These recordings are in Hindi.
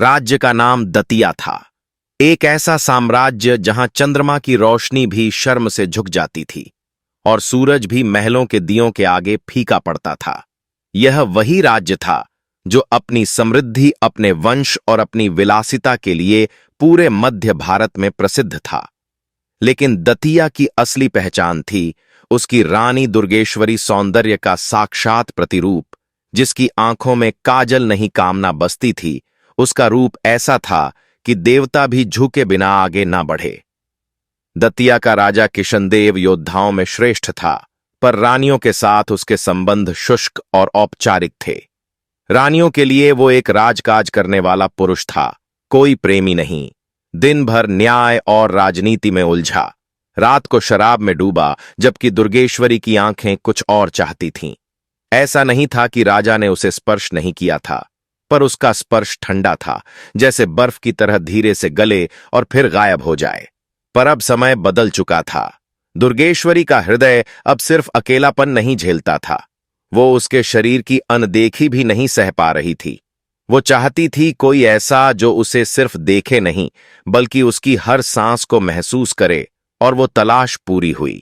राज्य का नाम दतिया था। एक ऐसा साम्राज्य जहां चंद्रमा की रोशनी भी शर्म से झुक जाती थी और सूरज भी महलों के दियों के आगे फीका पड़ता था। यह वही राज्य था जो अपनी समृद्धि, अपने वंश और अपनी विलासिता के लिए पूरे मध्य भारत में प्रसिद्ध था। लेकिन दतिया की असली पहचान थी उसकी रानी दुर्गेश्वरी, सौंदर्य का साक्षात प्रतिरूप, जिसकी आंखों में काजल नहीं कामना बसती थी। उसका रूप ऐसा था कि देवता भी झुके बिना आगे ना बढ़े। दतिया का राजा किशनदेव योद्धाओं में श्रेष्ठ था, पर रानियों के साथ उसके संबंध शुष्क और औपचारिक थे। रानियों के लिए वो एक राजकाज करने वाला पुरुष था, कोई प्रेमी नहीं। दिन भर न्याय और राजनीति में उलझा, रात को शराब में डूबा, जबकि दुर्गेश्वरी की आंखें कुछ और चाहती थीं। ऐसा नहीं था कि राजा ने उसे स्पर्श नहीं किया था, पर उसका स्पर्श ठंडा था, जैसे बर्फ की तरह धीरे से गले और फिर गायब हो जाए। पर अब समय बदल चुका था। दुर्गेश्वरी का हृदय अब सिर्फ अकेलापन नहीं झेलता था, वो उसके शरीर की अनदेखी भी नहीं सह पा रही थी। वो चाहती थी कोई ऐसा जो उसे सिर्फ देखे नहीं, बल्कि उसकी हर सांस को महसूस करे, और वो तलाश पूरी हुई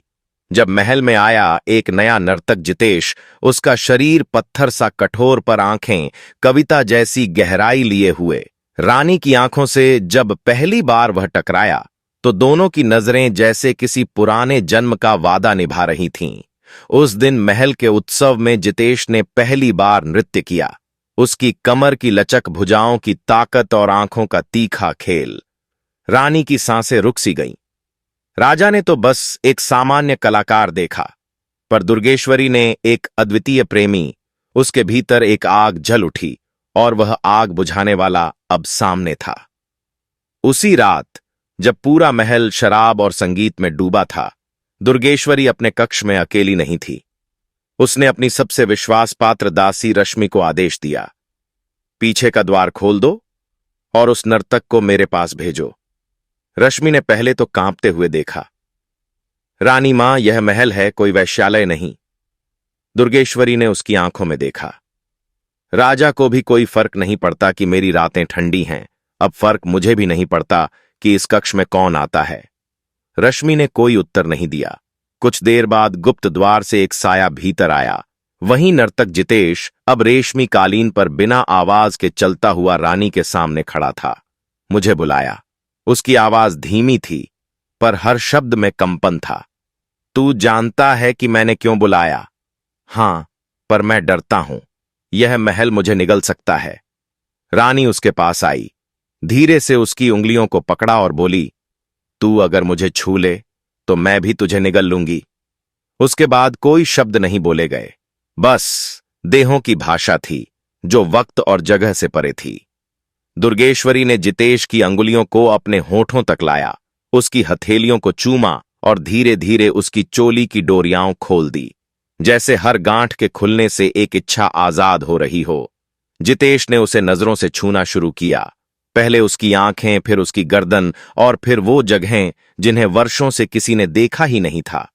जब महल में आया एक नया नर्तक जितेश। उसका शरीर पत्थर सा कठोर, पर आंखें कविता जैसी गहराई लिए हुए। रानी की आंखों से जब पहली बार वह टकराया, तो दोनों की नजरें जैसे किसी पुराने जन्म का वादा निभा रही थीं। उस दिन महल के उत्सव में जितेश ने पहली बार नृत्य किया। उसकी कमर की लचक, भुजाओं की ताकत और आंखों का तीखा खेल। रानी की सांसें रुक सी गईं। राजा ने तो बस एक सामान्य कलाकार देखा, पर दुर्गेश्वरी ने एक अद्वितीय प्रेमी। उसके भीतर एक आग जल उठी, और वह आग बुझाने वाला अब सामने था। उसी रात जब पूरा महल शराब और संगीत में डूबा था, दुर्गेश्वरी अपने कक्ष में अकेली नहीं थी। उसने अपनी सबसे विश्वासपात्र दासी रश्मि को आदेश दिया, पीछे का द्वार खोल दो और उस नर्तक को मेरे पास भेजो। रश्मि ने पहले तो कांपते हुए देखा। रानी मां, यह महल है, कोई वैश्यालय नहीं। दुर्गेश्वरी ने उसकी आंखों में देखा। राजा को भी कोई फर्क नहीं पड़ता कि मेरी रातें ठंडी हैं, अब फर्क मुझे भी नहीं पड़ता कि इस कक्ष में कौन आता है। रश्मि ने कोई उत्तर नहीं दिया। कुछ देर बाद गुप्त द्वार से एक साया भीतर आया। वहीं नर्तक जितेश अब रेशमी कालीन पर बिना आवाज के चलता हुआ रानी के सामने खड़ा था। मुझे बुलाया। उसकी आवाज धीमी थी, पर हर शब्द में कंपन था। तू जानता है कि मैंने क्यों बुलाया? हां, पर मैं डरता हूं, यह महल मुझे निगल सकता है। रानी उसके पास आई, धीरे से उसकी उंगलियों को पकड़ा और बोली, तू अगर मुझे छू ले तो मैं भी तुझे निगल लूंगी। उसके बाद कोई शब्द नहीं बोले गए, बस देहों की भाषा थी जो वक्त और जगह से परे थी। दुर्गेश्वरी ने जितेश की अंगुलियों को अपने होठों तक लाया, उसकी हथेलियों को चूमा और धीरे धीरे उसकी चोली की डोरियां खोल दी, जैसे हर गांठ के खुलने से एक इच्छा आजाद हो रही हो। जितेश ने उसे नजरों से छूना शुरू किया, पहले उसकी आंखें, फिर उसकी गर्दन, और फिर वो जगहें जिन्हें वर्षों से किसी ने देखा ही नहीं था।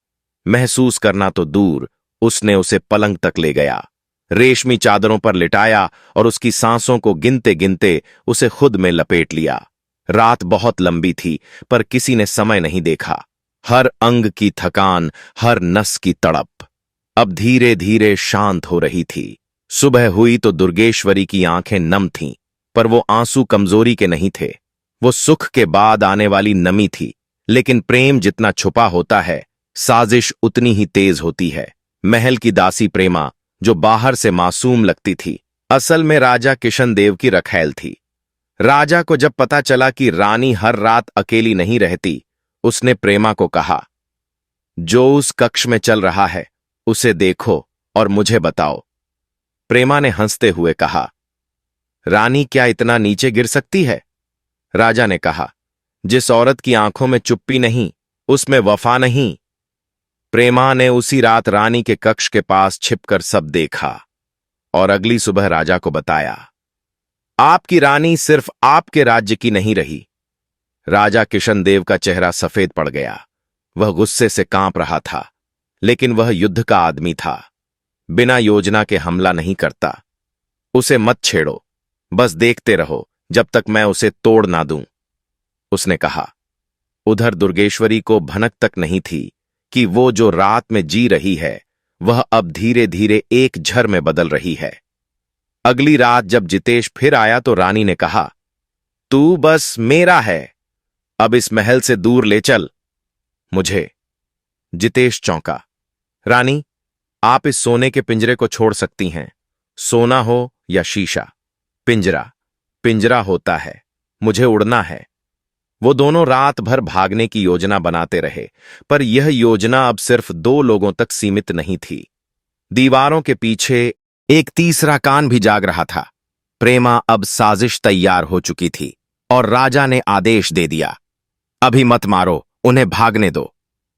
महसूस करना तो दूर, उसने उसे पलंग तक ले गया, रेशमी चादरों पर लिटाया और उसकी सांसों को गिनते गिनते उसे खुद में लपेट लिया। रात बहुत लंबी थी, पर किसी ने समय नहीं देखा। हर अंग की थकान, हर नस की तड़प अब धीरे धीरे शांत हो रही थी। सुबह हुई तो दुर्गेश्वरी की आंखें नम थीं, पर वो आंसू कमजोरी के नहीं थे, वो सुख के बाद आने वाली नमी थी। लेकिन प्रेम जितना छुपा होता है, साजिश उतनी ही तेज होती है। महल की दासी प्रेमा, जो बाहर से मासूम लगती थी, असल में राजा किशनदेव की रखैल थी। राजा को जब पता चला कि रानी हर रात अकेली नहीं रहती, उसने प्रेमा को कहा, जो उस कक्ष में चल रहा है उसे देखो और मुझे बताओ। प्रेमा ने हंसते हुए कहा, रानी क्या इतना नीचे गिर सकती है? राजा ने कहा, जिस औरत की आंखों में चुप्पी नहीं, उसमें वफा नहीं। प्रेमा ने उसी रात रानी के कक्ष के पास छिपकर सब देखा और अगली सुबह राजा को बताया। आपकी रानी सिर्फ आपके राज्य की नहीं रही। राजा किशनदेव का चेहरा सफेद पड़ गया। वह गुस्से से कांप रहा था, लेकिन वह युद्ध का आदमी था, बिना योजना के हमला नहीं करता। उसे मत छेड़ो, बस देखते रहो जब तक मैं उसे तोड़ ना दूं, उसने कहा। उधर दुर्गेश्वरी को भनक तक नहीं थी कि वो जो रात में जी रही है वह अब धीरे धीरे एक झर में बदल रही है। अगली रात जब जितेश फिर आया तो रानी ने कहा, तू बस मेरा है, अब इस महल से दूर ले चल मुझे। जितेश चौंका। रानी, आप इस सोने के पिंजरे को छोड़ सकती हैं, सोना हो या शीशा, पिंजरा पिंजरा होता है, मुझे उड़ना है। वो दोनों रात भर भागने की योजना बनाते रहे, पर यह योजना अब सिर्फ दो लोगों तक सीमित नहीं थी। दीवारों के पीछे एक तीसरा कान भी जाग रहा था। प्रेमा अब साजिश तैयार हो चुकी थी और राजा ने आदेश दे दिया, अभी मत मारो, उन्हें भागने दो,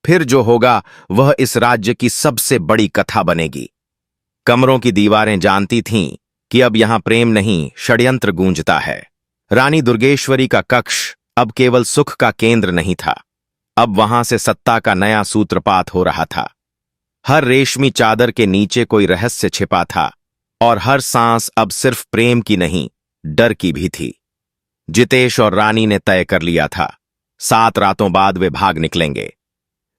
फिर जो होगा वह इस राज्य की सबसे बड़ी कथा बनेगी। कमरों की दीवारें जानती थीं कि अब यहां प्रेम नहीं, षड्यंत्र गूंजता है। रानी दुर्गेश्वरी का कक्ष अब केवल सुख का केंद्र नहीं था, अब वहां से सत्ता का नया सूत्रपात हो रहा था। हर रेशमी चादर के नीचे कोई रहस्य छिपा था और हर सांस अब सिर्फ प्रेम की नहीं, डर की भी थी। जितेश और रानी ने तय कर लिया था, 7 रातों बाद वे भाग निकलेंगे।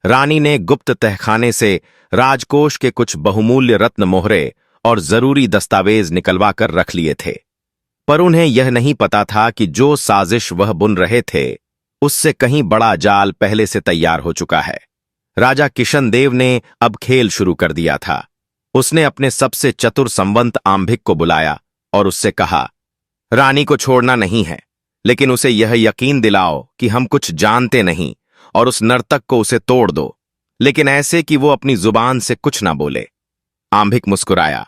रानी ने गुप्त तहखाने से राजकोष के कुछ बहुमूल्य रत्न मोहरे और जरूरी दस्तावेज निकलवा कर रख लिए थे, पर उन्हें यह नहीं पता था कि जो साजिश वह बुन रहे थे उससे कहीं बड़ा जाल पहले से तैयार हो चुका है। राजा किशनदेव ने अब खेल शुरू कर दिया था। उसने अपने सबसे चतुर संवंत आंभिक को बुलाया और उससे कहा, रानी को छोड़ना नहीं है, लेकिन उसे यह यकीन दिलाओ कि हम कुछ जानते नहीं, और उस नर्तक को उसे तोड़ दो, लेकिन ऐसे कि वो अपनी जुबान से कुछ ना बोले। आंभिक मुस्कुराया।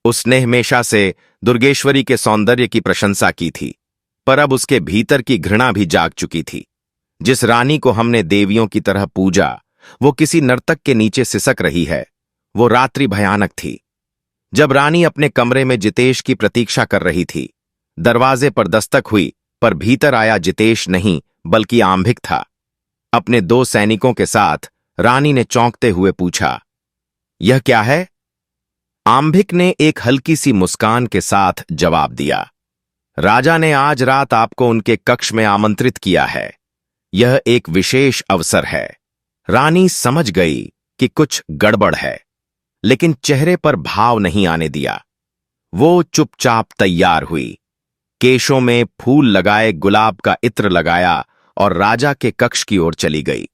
उसने हमेशा से दुर्गेश्वरी के सौंदर्य की प्रशंसा की थी, पर अब उसके भीतर की घृणा भी जाग चुकी थी। जिस रानी को हमने देवियों की तरह पूजा, वो किसी नर्तक के नीचे सिसक रही है। वो रात्रि भयानक थी। जब रानी अपने कमरे में जितेश की प्रतीक्षा कर रही थी, दरवाजे पर दस्तक हुई, पर भीतर आया जितेश नहीं बल्कि आंभिक था। अपने 2 सैनिकों के साथ रानी ने चौंकते हुए पूछा, यह क्या है? आंभिक ने एक हल्की सी मुस्कान के साथ जवाब दिया, राजा ने आज रात आपको उनके कक्ष में आमंत्रित किया है। यह एक विशेष अवसर है। रानी समझ गई कि कुछ गड़बड़ है, लेकिन चेहरे पर भाव नहीं आने दिया। वो चुपचाप तैयार हुई, केशों में फूल लगाए गुलाब का इत्र लगाया और राजा के कक्ष की ओर चली गई।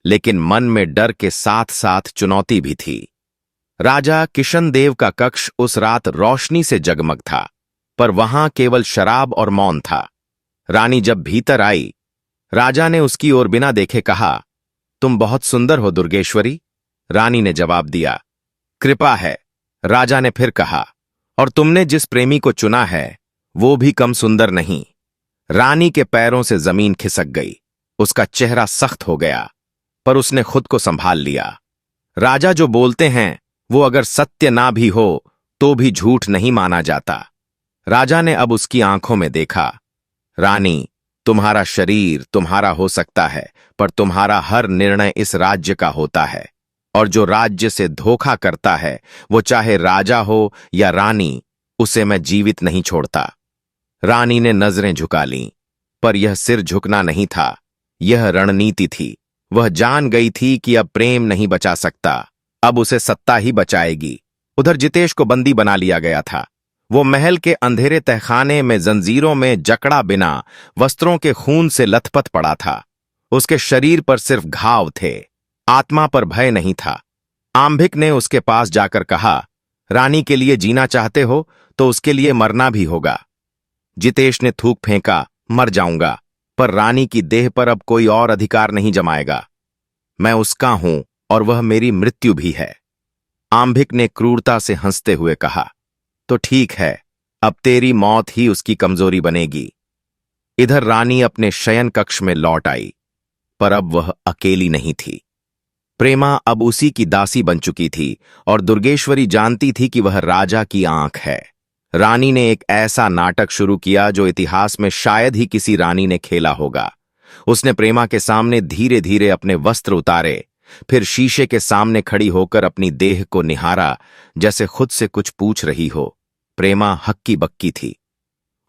लेकिन मन में डर के साथ साथ चुनौती भी थी। राजा किशनदेव का कक्ष उस रात रोशनी से जगमग था, पर वहां केवल शराब और मौन था। रानी जब भीतर आई, राजा ने उसकी ओर बिना देखे कहा, तुम बहुत सुंदर हो दुर्गेश्वरी। रानी ने जवाब दिया, कृपा है। राजा ने फिर कहा, और तुमने जिस प्रेमी को चुना है वो भी कम सुंदर नहीं। रानी के पैरों से जमीन खिसक गई। उसका चेहरा सख्त हो गया, पर उसने खुद को संभाल लिया। राजा जो बोलते हैं वो अगर सत्य ना भी हो तो भी झूठ नहीं माना जाता। राजा ने अब उसकी आंखों में देखा, रानी, तुम्हारा शरीर तुम्हारा हो सकता है, पर तुम्हारा हर निर्णय इस राज्य का होता है, और जो राज्य से धोखा करता है, वो चाहे राजा हो या रानी, उसे मैं जीवित नहीं छोड़ता। रानी ने नजरें झुका लीं, पर यह सिर झुकना नहीं था, यह रणनीति थी। वह जान गई थी कि अब प्रेम नहीं बचा सकता, अब उसे सत्ता ही बचाएगी। उधर जितेश को बंदी बना लिया गया था। वो महल के अंधेरे तहखाने में जंजीरों में जकड़ा बिना वस्त्रों के खून से लथपथ पड़ा था। उसके शरीर पर सिर्फ घाव थे, आत्मा पर भय नहीं था। आंभिक ने उसके पास जाकर कहा, रानी के लिए जीना चाहते हो तो उसके लिए मरना भी होगा। जितेश ने थूक फेंका, मर जाऊंगा, पर रानी की देह पर अब कोई और अधिकार नहीं जमाएगा। मैं उसका हूं और वह मेरी मृत्यु भी है। आंभिक ने क्रूरता से हंसते हुए कहा, तो ठीक है, अब तेरी मौत ही उसकी कमजोरी बनेगी। इधर रानी अपने शयन कक्ष में लौट आई, पर अब वह अकेली नहीं थी। प्रेमा अब उसी की दासी बन चुकी थी और दुर्गेश्वरी जानती थी कि वह राजा की आंख है। रानी ने एक ऐसा नाटक शुरू किया जो इतिहास में शायद ही किसी रानी ने खेला होगा। उसने प्रेमा के सामने धीरे धीरे अपने वस्त्र उतारे, फिर शीशे के सामने खड़ी होकर अपनी देह को निहारा, जैसे खुद से कुछ पूछ रही हो। प्रेमा हक्की बक्की थी।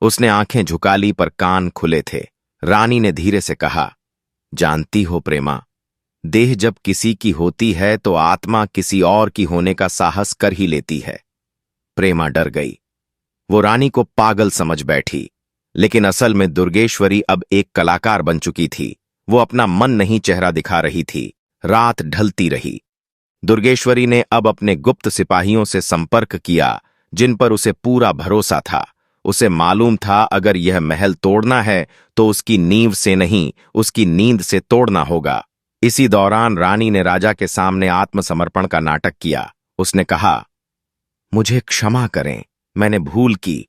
उसने आंखें झुका ली पर कान खुले थे। रानी ने धीरे से कहा, जानती हो प्रेमा, देह जब किसी की होती है तो आत्मा किसी और की होने का साहस कर ही लेती है। प्रेमा डर गई। वो रानी को पागल समझ बैठी, लेकिन असल में दुर्गेश्वरी अब एक कलाकार बन चुकी थी। वो अपना मन नहीं चेहरा दिखा रही थी। रात ढलती रही। दुर्गेश्वरी ने अब अपने गुप्त सिपाहियों से संपर्क किया, जिन पर उसे पूरा भरोसा था। उसे मालूम था अगर यह महल तोड़ना है तो उसकी नींव से नहीं, उसकी नींद से तोड़ना होगा। इसी दौरान रानी ने राजा के सामने आत्मसमर्पण का नाटक किया। उसने कहा, मुझे क्षमा करें, मैंने भूल की,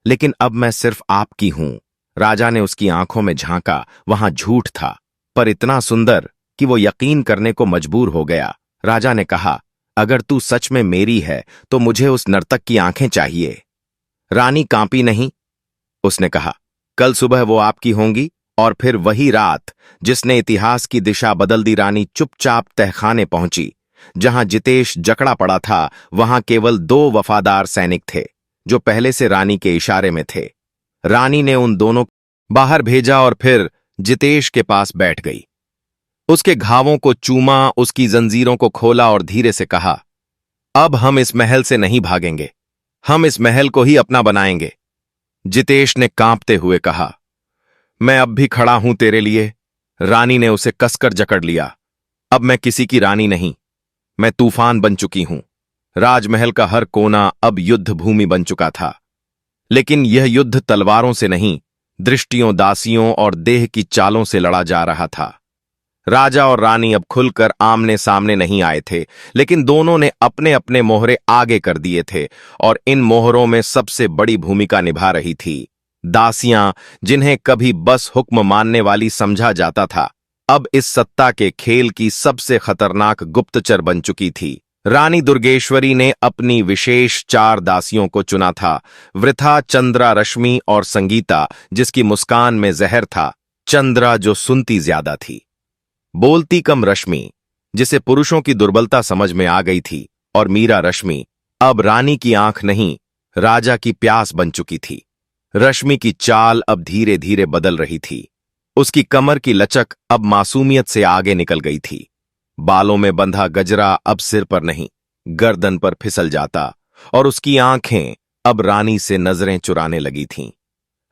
लेकिन अब मैं सिर्फ आपकी हूं। राजा ने उसकी आंखों में झांका। वहां झूठ था, पर इतना सुंदर कि वो यकीन करने को मजबूर हो गया। राजा ने कहा, अगर तू सच में मेरी है तो मुझे उस नर्तक की आंखें चाहिए। रानी कांपी नहीं। उसने कहा, कल सुबह वो आपकी होंगी। और फिर वही रात जिसने इतिहास की दिशा बदल दी। रानी चुपचाप तहखाने पहुंची। जहां जितेश जकड़ा पड़ा था, वहां केवल 2 वफादार सैनिक थे, जो पहले से रानी के इशारे में थे। रानी ने उन दोनों को बाहर भेजा और फिर जितेश के पास बैठ गई। उसके घावों को चूमा, उसकी जंजीरों को खोला और धीरे से कहा, अब हम इस महल से नहीं भागेंगे, हम इस महल को ही अपना बनाएंगे। जितेश ने कांपते हुए कहा, मैं अब भी खड़ा हूं तेरे लिए। रानी ने उसे कसकर जकड़ लिया। अब मैं किसी की रानी नहीं, मैं तूफान बन चुकी हूं। राजमहल का हर कोना अब युद्ध भूमि बन चुका था, लेकिन यह युद्ध तलवारों से नहीं, दृष्टियों, दासियों और देह की चालों से लड़ा जा रहा था। राजा और रानी अब खुलकर आमने सामने नहीं आए थे, लेकिन दोनों ने अपने अपने मोहरे आगे कर दिए थे, और इन मोहरों में सबसे बड़ी भूमिका निभा रही थी दासियां, जिन्हें कभी बस हुक्म मानने वाली समझा जाता था, अब इस सत्ता के खेल की सबसे खतरनाक गुप्तचर बन चुकी थी। रानी दुर्गेश्वरी ने अपनी विशेष 4 दासियों को चुना था। वृथा, चंद्रा, रश्मि और संगीता, जिसकी मुस्कान में जहर था। चंद्रा, जो सुनती ज्यादा थी, बोलती कम रश्मि, जिसे पुरुषों की दुर्बलता समझ में आ गई थी, और मीरा रश्मि अब रानी की आंख नहीं, राजा की प्यास बन चुकी थी। रश्मि की चाल अब धीरे धीरे बदल रही थी। उसकी कमर की लचक अब मासूमियत से आगे निकल गई थी। बालों में बंधा गजरा अब सिर पर नहीं, गर्दन पर फिसल जाता, और उसकी आंखें अब रानी से नजरें चुराने लगी थीं।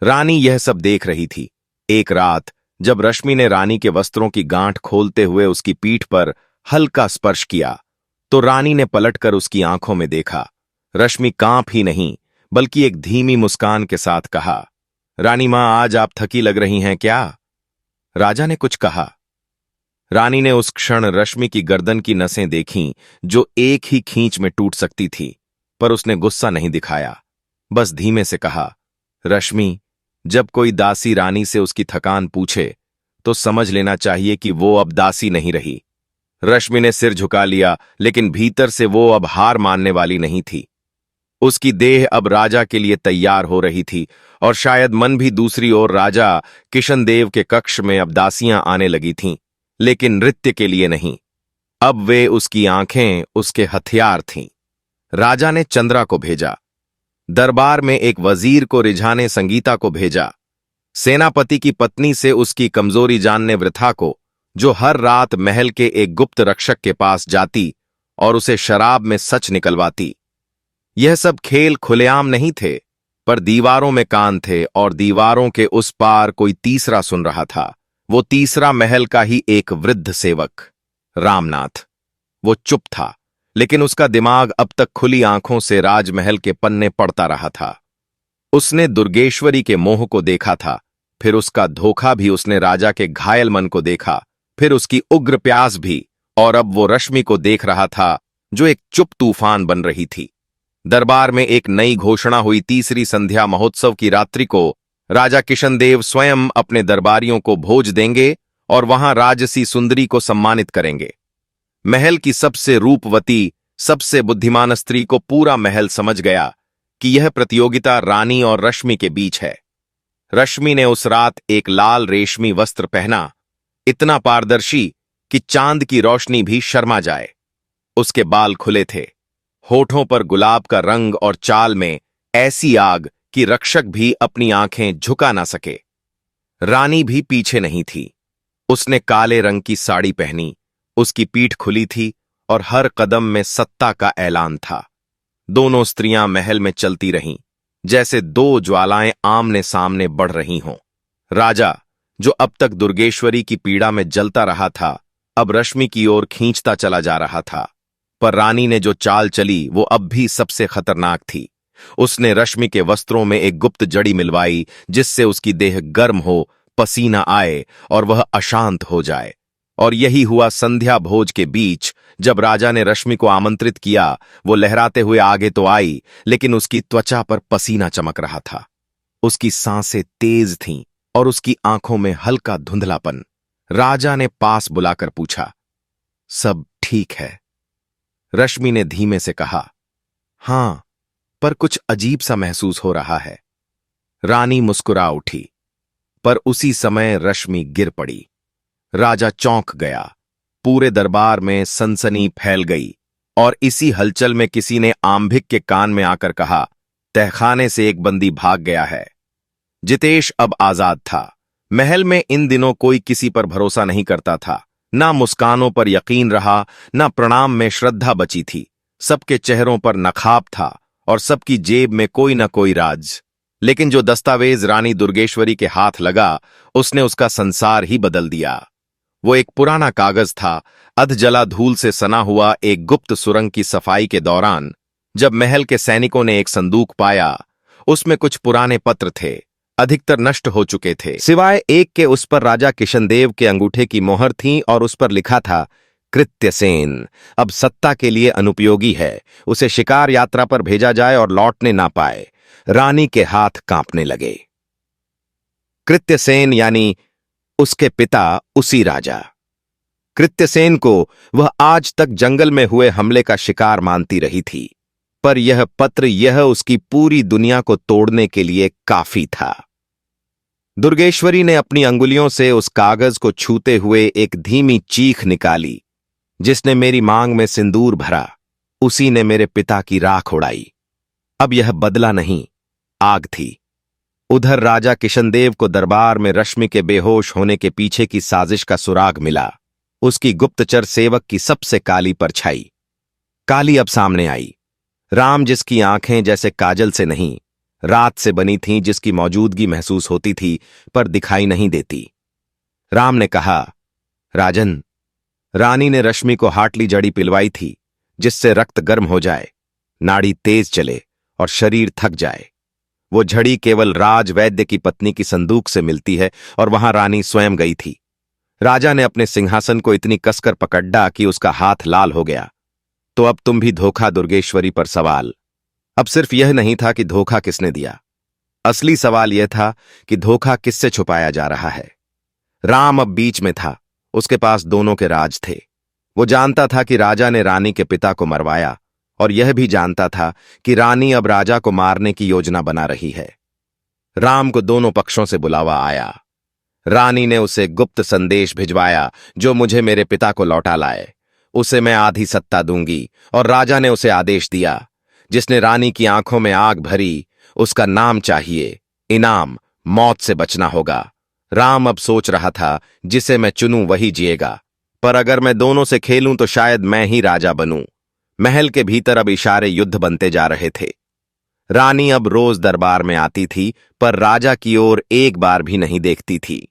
रानी यह सब देख रही थी। एक रात जब रश्मि ने रानी के वस्त्रों की गांठ खोलते हुए उसकी पीठ पर हल्का स्पर्श किया, तो रानी ने पलटकर उसकी आंखों में देखा। रश्मि कांप ही नहीं, बल्कि एक धीमी मुस्कान के साथ कहा, रानी मां, आज आप थकी लग रही हैं क्या? राजा ने कुछ कहा। रानी ने उस क्षण रश्मि की गर्दन की नसें देखीं, जो एक ही खींच में टूट सकती थी, पर उसने गुस्सा नहीं दिखाया। बस धीमे से कहा, रश्मि, जब कोई दासी रानी से उसकी थकान पूछे तो समझ लेना चाहिए कि वो अब दासी नहीं रही। रश्मि ने सिर झुका लिया, लेकिन भीतर से वो अब हार मानने वाली नहीं थी। उसकी देह अब राजा के लिए तैयार हो रही थी, और शायद मन भी दूसरी ओर। राजा किशनदेव के कक्ष में अब दासियां आने लगी थीं, लेकिन नृत्य के लिए नहीं। अब वे उसकी आंखें, उसके हथियार थीं। राजा ने चंद्रा को भेजा। दरबार में एक वजीर को रिझाने संगीता को भेजा। सेनापति की पत्नी से उसकी कमजोरी जानने वृथा को, जो हर रात महल के एक गुप्त रक्षक के पास जाती और उसे शराब में सच निकलवाती। यह सब खेल खुलेआम नहीं थे, पर दीवारों में कान थे, और दीवारों के उस पार कोई तीसरा सुन रहा था। वो तीसरा महल का ही एक वृद्ध सेवक, रामनाथ। वो चुप था, लेकिन उसका दिमाग अब तक खुली आंखों से राजमहल के पन्ने पढ़ता रहा था। उसने दुर्गेश्वरी के मोह को देखा था, फिर उसका धोखा भी। उसने राजा के घायल मन को देखा, फिर उसकी उग्र प्यास भी, और अब वो रश्मि को देख रहा था, जो एक चुप तूफान बन रही थी। दरबार में एक नई घोषणा हुई। तीसरी संध्या महोत्सव की रात्रि को राजा किशनदेव स्वयं अपने दरबारियों को भोज देंगे और वहां राजसी सुंदरी को सम्मानित करेंगे। महल की सबसे रूपवती, सबसे बुद्धिमान स्त्री को पूरा महल समझ गया कि यह प्रतियोगिता रानी और रश्मि के बीच है। रश्मि ने उस रात एक लाल रेशमी वस्त्र पहना, इतना पारदर्शी कि चांद की रोशनी भी शर्मा जाए। उसके बाल खुले थे, होठों पर गुलाब का रंग और चाल में ऐसी आग कि रक्षक भी अपनी आंखें झुका ना सके। रानी भी पीछे नहीं थी। उसने काले रंग की साड़ी पहनी, उसकी पीठ खुली थी और हर कदम में सत्ता का ऐलान था। दोनों स्त्रियां महल में चलती रहीं, जैसे दो ज्वालाएं आमने सामने बढ़ रही हों। राजा, जो अब तक दुर्गेश्वरी की पीड़ा में जलता रहा था, अब रश्मि की ओर खींचता चला जा रहा था। पर रानी ने जो चाल चली वो अब भी सबसे खतरनाक थी। उसने रश्मि के वस्त्रों में एक गुप्त जड़ी मिलवाई, जिससे उसकी देह गर्म हो, पसीना आए और वह अशांत हो जाए। और यही हुआ संध्या भोज के बीच, जब राजा ने रश्मि को आमंत्रित किया। वो लहराते हुए आगे तो आई, लेकिन उसकी त्वचा पर पसीना चमक रहा था। उसकी सांसें तेज थीं और उसकी आंखों में हल्का धुंधलापन। राजा ने पास बुलाकर पूछा, सब ठीक है? रश्मि ने धीमे से कहा, हां, पर कुछ अजीब सा महसूस हो रहा है। रानी मुस्कुरा उठी, पर उसी समय रश्मि गिर पड़ी। राजा चौंक गया। पूरे दरबार में सनसनी फैल गई और इसी हलचल में किसी ने आंभिक के कान में आकर कहा, तहखाने से एक बंदी भाग गया है। जितेश अब आजाद था। महल में इन दिनों कोई किसी पर भरोसा नहीं करता था। ना मुस्कानों पर यकीन रहा, ना प्रणाम में श्रद्धा बची थी। सबके चेहरों पर नखाब था और सबकी जेब में कोई न कोई राज। लेकिन जो दस्तावेज रानी दुर्गेश्वरी के हाथ लगा, उसने उसका संसार ही बदल दिया। वो एक पुराना कागज था, अधजला धूल से सना हुआ एक गुप्त सुरंग की सफाई के दौरान, जब महल के सैनिकों ने एक संदूक पाया। उसमें कुछ पुराने पत्र थे, अधिकतर नष्ट हो चुके थे, सिवाय एक के उस पर राजा किशनदेव के अंगूठे की मोहर थी और उस पर लिखा था, कृत्यसेन अब सत्ता के लिए अनुपयोगी है, उसे शिकार यात्रा पर भेजा जाए और लौटने ना पाए। रानी के हाथ कांपने लगे। कृत्यसेन यानी उसके पिता, उसी राजा। कृत्यसेन को वह आज तक जंगल में हुए हमले का शिकार मानती रही थी, पर यह पत्र, यह उसकी पूरी दुनिया को तोड़ने के लिए काफी था। दुर्गेश्वरी ने अपनी अंगुलियों से उस कागज को छूते हुए एक धीमी चीख निकाली। जिसने मेरी मांग में सिंदूर भरा, उसी ने मेरे पिता की राख उड़ाई। अब यह बदला नहीं, आग थी। उधर राजा किशनदेव को दरबार में रश्मि के बेहोश होने के पीछे की साजिश का सुराग मिला। उसकी गुप्तचर सेवक की सबसे काली परछाई काली अब सामने आई। राम, जिसकी आंखें जैसे काजल से नहीं, रात से बनी थीं, जिसकी मौजूदगी महसूस होती थी पर दिखाई नहीं देती। राम ने कहा, राजन, रानी ने रश्मि को हाटली जड़ी पिलवाई थी, जिससे रक्त गर्म हो जाए, नाड़ी तेज चले और शरीर थक जाए। वो झड़ी केवल राज वैद्य की पत्नी की संदूक से मिलती है और वहां रानी स्वयं गई थी। राजा ने अपने सिंहासन को इतनी कसकर पकड़ा कि उसका हाथ लाल हो गया। तो अब तुम भी धोखा दुर्गेश्वरी पर सवाल। अब सिर्फ यह नहीं था कि धोखा किसने दिया, असली सवाल यह था कि धोखा किससे छुपाया जा रहा है। राम अब बीच में था, उसके पास दोनों के राज थे। वो जानता था कि राजा ने रानी के पिता को मरवाया और यह भी जानता था कि रानी अब राजा को मारने की योजना बना रही है। राम को दोनों पक्षों से बुलावा आया। रानी ने उसे गुप्त संदेश भिजवाया, जो मुझे मेरे पिता को लौटा लाए, उसे मैं आधी सत्ता दूंगी। और राजा ने उसे आदेश दिया, जिसने रानी की आंखों में आग भरी, उसका नाम चाहिए, इनाम, मौत से बचना होगा। राम अब सोच रहा था, जिसे मैं चुनूं वही जिएगा, पर अगर मैं दोनों से खेलूं तो शायद मैं ही राजा बनूं। महल के भीतर अब इशारे युद्ध बनते जा रहे थे। रानी अब रोज दरबार में आती थी, पर राजा की ओर एक बार भी नहीं देखती थी।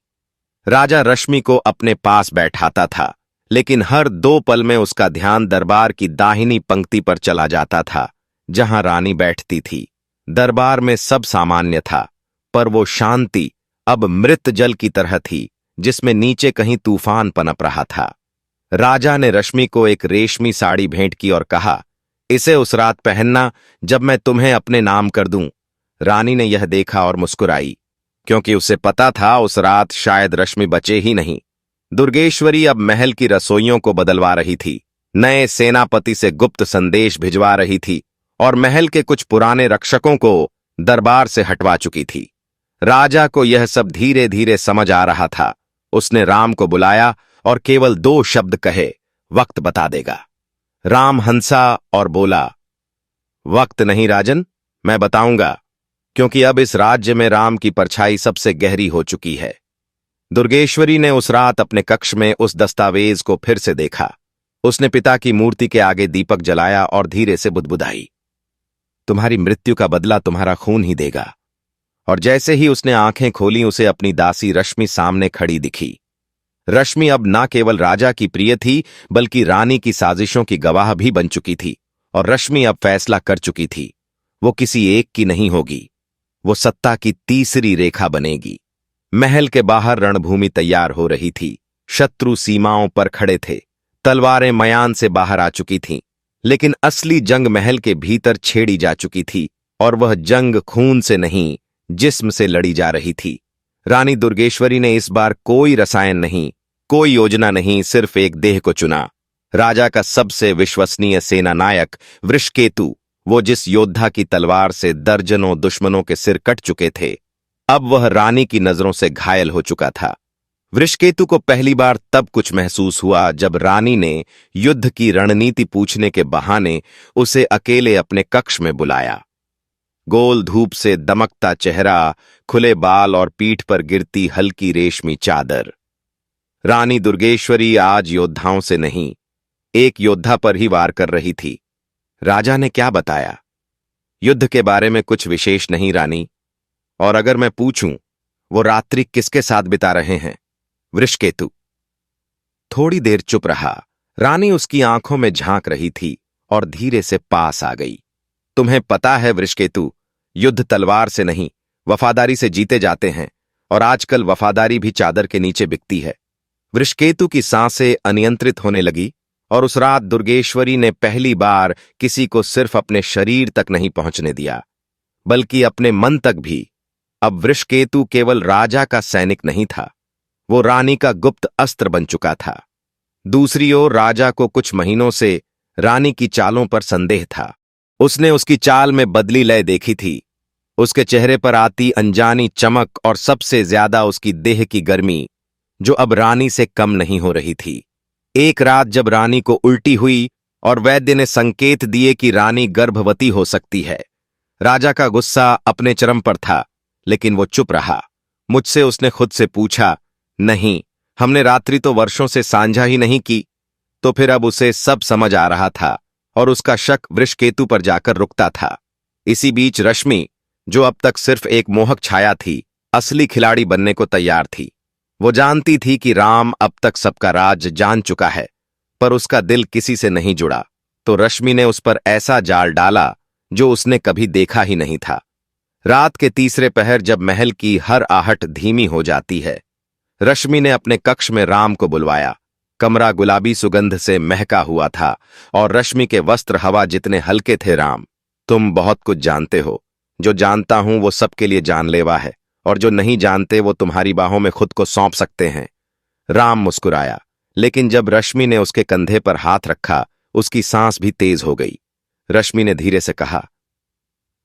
राजा रश्मि को अपने पास बैठाता था, लेकिन हर 2 पल में उसका ध्यान दरबार की दाहिनी पंक्ति पर चला जाता था, जहां रानी बैठती थी। दरबार में सब सामान्य था, पर वो शांति अब मृत जल की तरह थी, जिसमें नीचे कहीं तूफान पनप रहा था। राजा ने रश्मि को एक रेशमी साड़ी भेंट की और कहा, इसे उस रात पहनना जब मैं तुम्हें अपने नाम कर दूं। रानी ने यह देखा और मुस्कुराई, क्योंकि उसे पता था उस रात शायद रश्मि बचे ही नहीं। दुर्गेश्वरी अब महल की रसोइयों को बदलवा रही थी, नए सेनापति से गुप्त संदेश भिजवा रही थी और महल के कुछ पुराने रक्षकों को दरबार से हटवा चुकी थी। राजा को यह सब धीरे धीरे समझ आ रहा था। उसने राम को बुलाया और केवल 2 शब्द कहे, वक्त बता देगा। राम हंसा और बोला, वक्त नहीं राजन, मैं बताऊंगा। क्योंकि अब इस राज्य में राम की परछाई सबसे गहरी हो चुकी है। दुर्गेश्वरी ने उस रात अपने कक्ष में उस दस्तावेज को फिर से देखा। उसने पिता की मूर्ति के आगे दीपक जलाया और धीरे से बुदबुदाई, तुम्हारी मृत्यु का बदला तुम्हारा खून ही देगा। और जैसे ही उसने आंखें खोली, उसे अपनी दासी रश्मि सामने खड़ी दिखी। रश्मि अब न केवल राजा की प्रिय थी, बल्कि रानी की साजिशों की गवाह भी बन चुकी थी। और रश्मि अब फैसला कर चुकी थी, वो किसी एक की नहीं होगी, वो सत्ता की तीसरी रेखा बनेगी। महल के बाहर रणभूमि तैयार हो रही थी। शत्रु सीमाओं पर खड़े थे, तलवारें मयान से बाहर आ चुकी थीं। लेकिन असली जंग महल के भीतर छेड़ी जा चुकी थी, और वह जंग खून से नहीं, जिस्म से लड़ी जा रही थी। रानी दुर्गेश्वरी ने इस बार कोई रसायन नहीं, कोई योजना नहीं, सिर्फ एक देह को चुना। राजा का सबसे विश्वसनीय सेना नायक वृषकेतु, वो जिस योद्धा की तलवार से दर्जनों दुश्मनों के सिर कट चुके थे, अब वह रानी की नजरों से घायल हो चुका था। वृषकेतु को पहली बार तब कुछ महसूस हुआ जब रानी ने युद्ध की रणनीति पूछने के बहाने उसे अकेले अपने कक्ष में बुलाया। गोल धूप से दमकता चेहरा, खुले बाल और पीठ पर गिरती हल्की रेशमी चादर। रानी दुर्गेश्वरी आज योद्धाओं से नहीं, एक योद्धा पर ही वार कर रही थी। राजा ने क्या बताया? युद्ध के बारे में कुछ विशेष नहीं रानी। और अगर मैं पूछूं, वो रात्रि किसके साथ बिता रहे हैं? वृषकेतु। थोड़ी देर चुप रहा। रानी उसकी आंखों में झांक रही थी और धीरे से पास आ गई। तुम्हें पता है वृषकेतु, युद्ध तलवार से नहीं, वफादारी से जीते जाते हैं, और आजकल वफादारी भी चादर के नीचे बिकती है। वृषकेतु की सांसें अनियंत्रित होने लगी, और उस रात दुर्गेश्वरी ने पहली बार किसी को सिर्फ अपने शरीर तक नहीं पहुंचने दिया, बल्कि अपने मन तक भी। अब वृषकेतु केवल राजा का सैनिक नहीं था, वो रानी का गुप्त अस्त्र बन चुका था। दूसरी ओर राजा को कुछ महीनों से रानी की चालों पर संदेह था। उसने उसकी चाल में बदली लय देखी थी, उसके चेहरे पर आती अनजानी चमक, और सबसे ज्यादा उसकी देह की गर्मी, जो अब रानी से कम नहीं हो रही थी। एक रात जब रानी को उल्टी हुई और वैद्य ने संकेत दिए कि रानी गर्भवती हो सकती है, राजा का गुस्सा अपने चरम पर था, लेकिन वो चुप रहा। मुझसे उसने खुद से पूछा, नहीं, हमने रात्रि तो वर्षों से साझा ही नहीं की। तो फिर अब उसे सब समझ आ रहा था, और उसका शक वृषकेतु पर जाकर रुकता था। इसी बीच रश्मि, जो अब तक सिर्फ एक मोहक छाया थी, असली खिलाड़ी बनने को तैयार थी। वो जानती थी कि राम अब तक सबका राज जान चुका है, पर उसका दिल किसी से नहीं जुड़ा। तो रश्मि ने उस पर ऐसा जाल डाला जो उसने कभी देखा ही नहीं था। रात के तीसरे पहर, जब महल की हर आहट धीमी हो जाती है, रश्मि ने अपने कक्ष में राम को बुलवाया। कमरा गुलाबी सुगंध से महका हुआ था, और रश्मि के वस्त्र हवा जितने हल्के थे। राम, तुम बहुत कुछ जानते हो। जो जानता हूं वो सबके लिए जानलेवा है, और जो नहीं जानते वो तुम्हारी बाहों में खुद को सौंप सकते हैं। राम मुस्कुराया, लेकिन जब रश्मि ने उसके कंधे पर हाथ रखा, उसकी सांस भी तेज हो गई। रश्मि ने धीरे से कहा,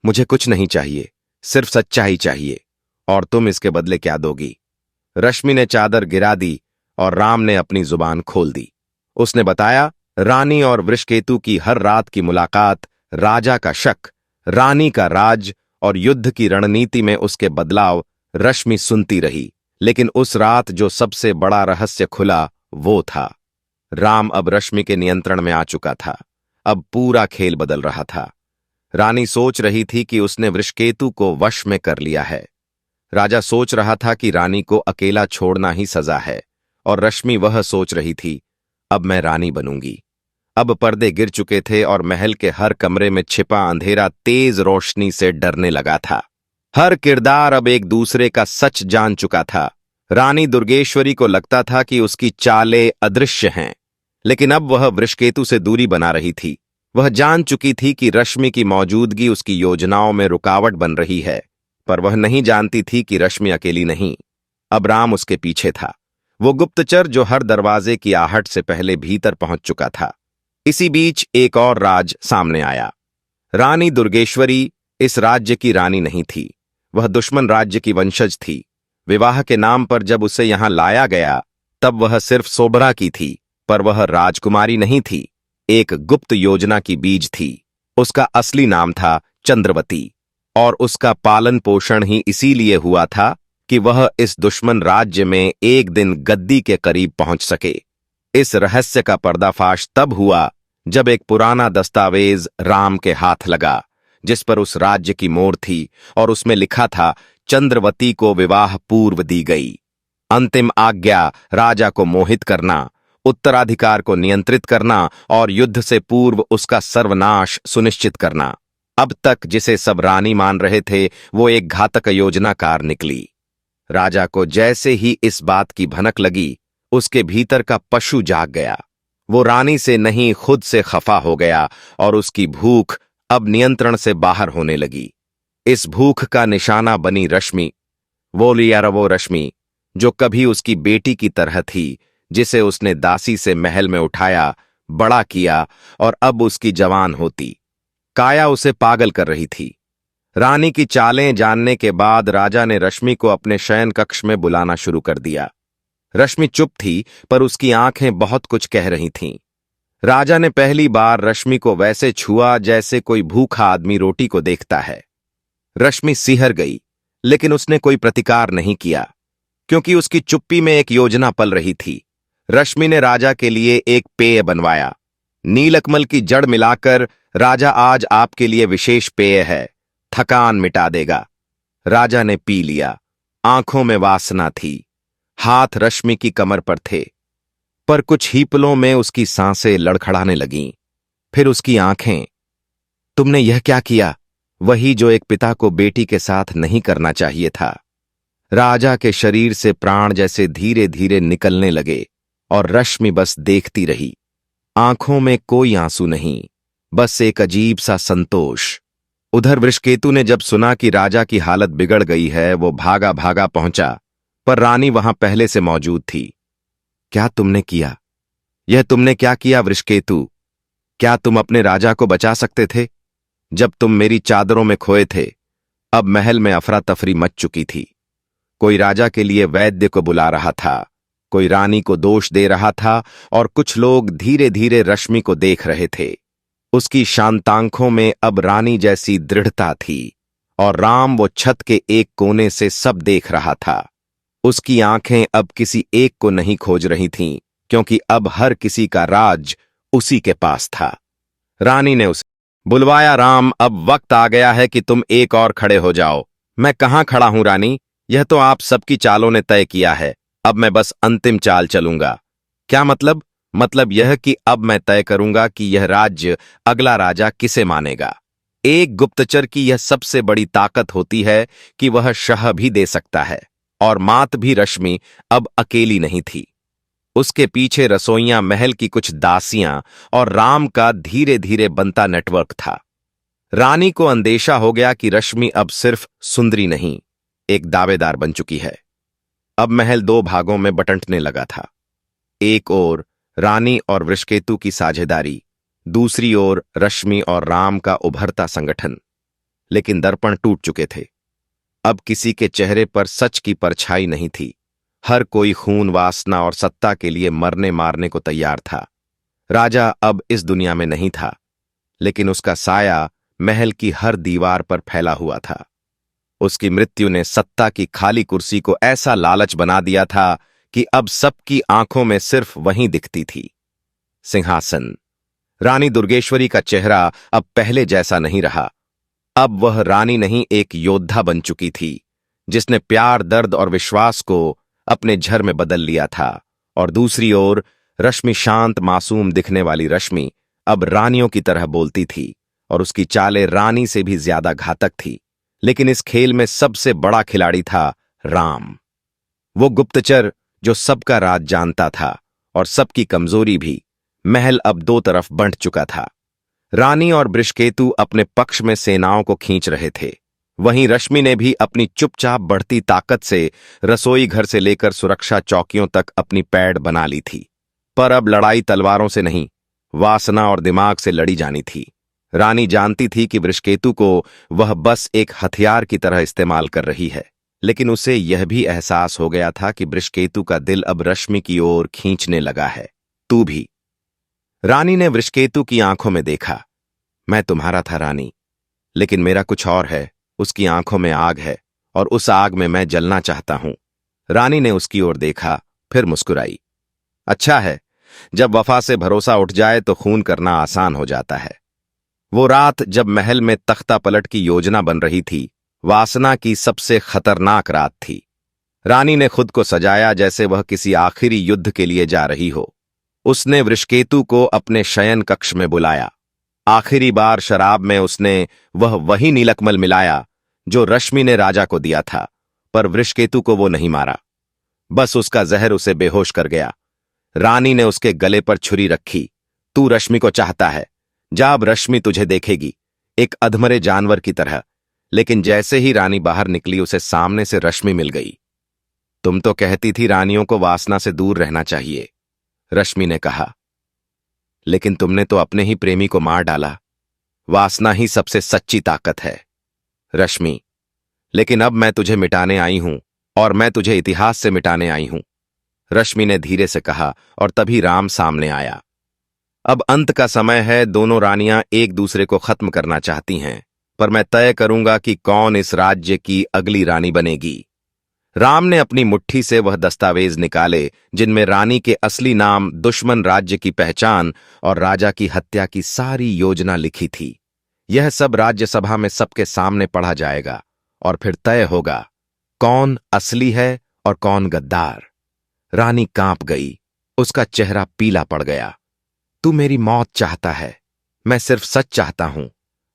मुझे कुछ नहीं चाहिए, सिर्फ सच्चाई चाहिए, और तुम इसके बदले क्या दोगी? रश्मि ने चादर गिरा दी, और राम ने अपनी जुबान खोल दी। उसने बताया, रानी और वृषकेतु की हर रात की मुलाकात, राजा का शक, रानी का राज और युद्ध की रणनीति में उसके बदलाव, रश्मि सुनती रही। लेकिन उस रात जो सबसे बड़ा रहस्य खुला, वो था, राम अब रश्मि के नियंत्रण में आ चुका था। अब पूरा खेल बदल रहा था। रानी सोच रही थी कि उसने वृषकेतु को वश में कर लिया है। राजा सोच रहा था कि रानी को अकेला छोड़ना ही सजा है, और रश्मि वह सोच रही थी, अब मैं रानी बनूंगी। अब पर्दे गिर चुके थे, और महल के हर कमरे में छिपा अंधेरा तेज रोशनी से डरने लगा था। हर किरदार अब एक दूसरे का सच जान चुका था। रानी दुर्गेश्वरी को लगता था कि उसकी चालें अदृश्य हैं, लेकिन अब वह वृषकेतु से दूरी बना रही थी। वह जान चुकी थी कि रश्मि की मौजूदगी उसकी योजनाओं में रुकावट बन रही है, पर वह नहीं जानती थी कि रश्मि अकेली नहीं। अब राम उसके पीछे था, वो गुप्तचर जो हर दरवाजे की आहट से पहले भीतर पहुंच चुका था। इसी बीच एक और राज सामने आया। रानी दुर्गेश्वरी इस राज्य की रानी नहीं थी, वह दुश्मन राज्य की वंशज थी। विवाह के नाम पर जब उसे यहां लाया गया, तब वह सिर्फ सोबरा की थी, पर वह राजकुमारी नहीं थी, एक गुप्त योजना की बीज थी। उसका असली नाम था चंद्रवती। और उसका पालन पोषण ही इसीलिए हुआ था कि वह इस दुश्मन राज्य में एक दिन गद्दी के करीब पहुंच सके। इस रहस्य का पर्दाफाश तब हुआ जब एक पुराना दस्तावेज राम के हाथ लगा, जिस पर उस राज्य की मोहर थी और उसमें लिखा था, चंद्रवती को विवाह पूर्व दी गई अंतिम आज्ञा राजा को मोहित करना, उत्तराधिकार को नियंत्रित करना और युद्ध से पूर्व उसका सर्वनाश सुनिश्चित करना। अब तक जिसे सब रानी मान रहे थे वो एक घातक योजनाकार निकली। राजा को जैसे ही इस बात की भनक लगी, उसके भीतर का पशु जाग गया। वो रानी से नहीं खुद से खफा हो गया और उसकी भूख अब नियंत्रण से बाहर होने लगी। इस भूख का निशाना बनी रश्मि, वो लियारवो रश्मि, जो कभी उसकी बेटी की तरह थी, जिसे उसने दासी से महल में उठाया, बड़ा किया और अब उसकी जवान होती काया उसे पागल कर रही थी। रानी की चालें जानने के बाद राजा ने रश्मि को अपने शयन कक्ष में बुलाना शुरू कर दिया। रश्मि चुप थी, पर उसकी आंखें बहुत कुछ कह रही थीं। राजा ने पहली बार रश्मि को वैसे छुआ जैसे कोई भूखा आदमी रोटी को देखता है। रश्मि सिहर गई, लेकिन उसने कोई प्रतिकार नहीं किया, क्योंकि उसकी चुप्पी में एक योजना पल रही थी। रश्मि ने राजा के लिए एक पेय बनवाया। नीलकमल की जड़ मिलाकर, राजा आज आपके लिए विशेष पेय है, थकान मिटा देगा। राजा ने पी लिया। आंखों में वासना थी, हाथ रश्मि की कमर पर थे, पर कुछ ही पलों में उसकी सांसें लड़खड़ाने लगीं। फिर उसकी आंखें, तुमने यह क्या किया? वही जो एक पिता को बेटी के साथ नहीं करना चाहिए था। राजा के शरीर से प्राण जैसे धीरे धीरे निकलने लगे और रश्मि बस देखती रही। आंखों में कोई आंसू नहीं, बस एक अजीब सा संतोष। उधर वृषकेतु ने जब सुना कि राजा की हालत बिगड़ गई है, वो भागा भागा पहुंचा, पर रानी वहां पहले से मौजूद थी। क्या तुमने किया? यह तुमने क्या किया वृषकेतु? क्या तुम अपने राजा को बचा सकते थे जब तुम मेरी चादरों में खोए थे? अब महल में अफरा तफरी मच चुकी थी। कोई राजा के लिए वैद्य को बुला रहा था, कोई रानी को दोष दे रहा था और कुछ लोग धीरे धीरे रश्मि को देख रहे थे। उसकी शांत आंखों में अब रानी जैसी दृढ़ता थी और राम वो छत के एक कोने से सब देख रहा था। उसकी आंखें अब किसी एक को नहीं खोज रही थीं, क्योंकि अब हर किसी का राज उसी के पास था। रानी ने उसे बुलवाया, राम, अब वक्त आ गया है कि तुम एक और खड़े हो जाओ। मैं कहां खड़ा हूं रानी? यह तो आप सबकी चालों ने तय किया है, अब मैं बस अंतिम चाल चलूंगा। क्या मतलब? मतलब यह कि अब मैं तय करूंगा कि यह राज्य अगला राजा किसे मानेगा। एक गुप्तचर की यह सबसे बड़ी ताकत होती है कि वह शह भी दे सकता है, और मात भी रश्मि अब अकेली नहीं थी। उसके पीछे रसोइयां, महल की कुछ दासियां और राम का धीरे धीरे बनता नेटवर्क था। रानी को अंदेशा हो गया कि रश्मि अब सिर्फ सुंदरी नहीं, एक दावेदार बन चुकी है। अब महल दो भागों में बंटने लगा था। एक ओर रानी और वृषकेतु की साझेदारी, दूसरी ओर रश्मि और राम का उभरता संगठन। लेकिन दर्पण टूट चुके थे। अब किसी के चेहरे पर सच की परछाई नहीं थी। हर कोई खून, वासना और सत्ता के लिए मरने मारने को तैयार था। राजा अब इस दुनिया में नहीं था, लेकिन उसका साया महल की हर दीवार पर फैला हुआ था। उसकी मृत्यु ने सत्ता की खाली कुर्सी को ऐसा लालच बना दिया था कि अब सबकी आंखों में सिर्फ वही दिखती थी, सिंहासन। रानी दुर्गेश्वरी का चेहरा अब पहले जैसा नहीं रहा। अब वह रानी नहीं, एक योद्धा बन चुकी थी, जिसने प्यार, दर्द और विश्वास को अपने झर में बदल लिया था। और दूसरी ओर रश्मि, शांत मासूम दिखने वाली रश्मि, अब रानियों की तरह बोलती थी और उसकी चालें रानी से भी ज्यादा घातक थी। लेकिन इस खेल में सबसे बड़ा खिलाड़ी था राम, वो गुप्तचर जो सबका राज जानता था और सबकी कमजोरी भी। महल अब दो तरफ बंट चुका था। रानी और वृषकेतु अपने पक्ष में सेनाओं को खींच रहे थे, वहीं रश्मि ने भी अपनी चुपचाप बढ़ती ताकत से रसोई घर से लेकर सुरक्षा चौकियों तक अपनी पैड़ बना ली थी। पर अब लड़ाई तलवारों से नहीं, वासना और दिमाग से लड़ी जानी थी। रानी जानती थी कि वृषकेतु को वह बस एक हथियार की तरह इस्तेमाल कर रही है, लेकिन उसे यह भी एहसास हो गया था कि वृषकेतु का दिल अब रश्मि की ओर खींचने लगा है। तू भी। रानी ने वृषकेतु की आंखों में देखा। मैं तुम्हारा था रानी, लेकिन मेरा कुछ और है, उसकी आंखों में आग है और उस आग में मैं जलना चाहता हूं। रानी ने उसकी ओर देखा, फिर मुस्कुराई। अच्छा है, जब वफा से भरोसा उठ जाए तो खून करना आसान हो जाता है। वो रात जब महल में तख्ता पलट की योजना बन रही थी, वासना की सबसे खतरनाक रात थी। रानी ने खुद को सजाया जैसे वह किसी आखिरी युद्ध के लिए जा रही हो। उसने वृषकेतु को अपने शयन कक्ष में बुलाया। आखिरी बार शराब में उसने वही नीलकमल मिलाया जो रश्मि ने राजा को दिया था, पर वृषकेतु को वो नहीं मारा। बस उसका जहर उसे बेहोश कर गया। रानी ने उसके गले पर छुरी रखी। तू रश्मि को चाहता है, जा अब रश्मि तुझे देखेगी, एक अधमरे जानवर की तरह। लेकिन जैसे ही रानी बाहर निकली, उसे सामने से रश्मि मिल गई। तुम तो कहती थी रानियों को वासना से दूर रहना चाहिए, रश्मि ने कहा। लेकिन तुमने तो अपने ही प्रेमी को मार डाला। वासना ही सबसे सच्ची ताकत है, रश्मि। लेकिन अब मैं तुझे मिटाने आई हूं, और मैं तुझे इतिहास से मिटाने आई हूं, रश्मि ने धीरे से कहा। और तभी राम सामने आया। अब अंत का समय है। दोनों रानियां एक दूसरे को खत्म करना चाहती हैं, पर मैं तय करूंगा कि कौन इस राज्य की अगली रानी बनेगी। राम ने अपनी मुट्ठी से वह दस्तावेज निकाले जिनमें रानी के असली नाम, दुश्मन राज्य की पहचान और राजा की हत्या की सारी योजना लिखी थी। यह सब राज्यसभा में सबके सामने पढ़ा जाएगा और फिर तय होगा कौन असली है और कौन गद्दार। रानी कांप गई, उसका चेहरा पीला पड़ गया। तू मेरी मौत चाहता है, मैं सिर्फ सच चाहता हूं,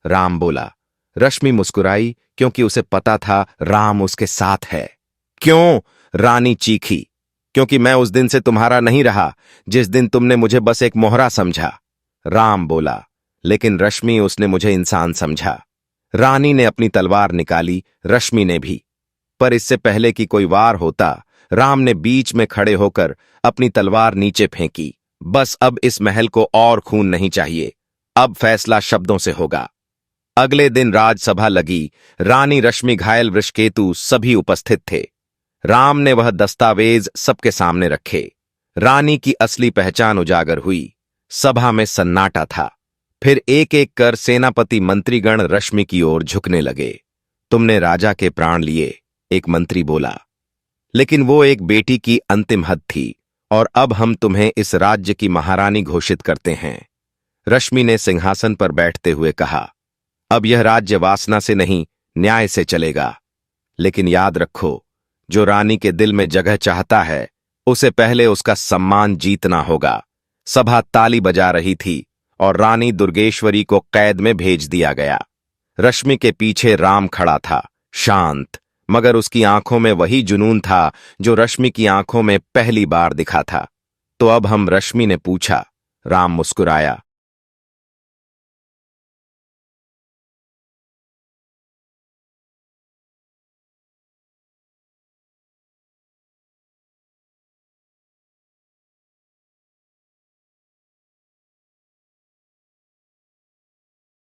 राम बोला। रश्मि मुस्कुराई, क्योंकि उसे पता था राम उसके साथ है। क्यों? रानी चीखी। क्योंकि मैं उस दिन से तुम्हारा नहीं रहा जिस दिन तुमने मुझे बस एक मोहरा समझा, राम बोला। लेकिन रश्मि, उसने मुझे इंसान समझा। रानी ने अपनी तलवार निकाली, रश्मि ने भी। पर इससे पहले कि कोई वार होता, राम ने बीच में खड़े होकर अपनी तलवार नीचे फेंकी। बस अब इस महल को और खून नहीं चाहिए, अब फैसला शब्दों से होगा। अगले दिन राजसभा लगी। रानी, रश्मि, घायल वृषकेतु सभी उपस्थित थे। राम ने वह दस्तावेज सबके सामने रखे। रानी की असली पहचान उजागर हुई। सभा में सन्नाटा था। फिर एक एक कर सेनापति, मंत्रीगण रश्मि की ओर झुकने लगे। तुमने राजा के प्राण लिए, एक मंत्री बोला। लेकिन वो एक बेटी की अंतिम हद थी, और अब हम तुम्हें इस राज्य की महारानी घोषित करते हैं, रश्मि ने सिंहासन पर बैठते हुए कहा। अब यह राज्य वासना से नहीं, न्याय से चलेगा। लेकिन याद रखो, जो रानी के दिल में जगह चाहता है, उसे पहले उसका सम्मान जीतना होगा। सभा ताली बजा रही थी और रानी दुर्गेश्वरी को कैद में भेज दिया गया। रश्मि के पीछे राम खड़ा था, शांत, मगर उसकी आंखों में वही जुनून था जो रश्मि की आंखों में पहली बार दिखा था। तो अब हम, रश्मि ने पूछा। राम मुस्कुराया।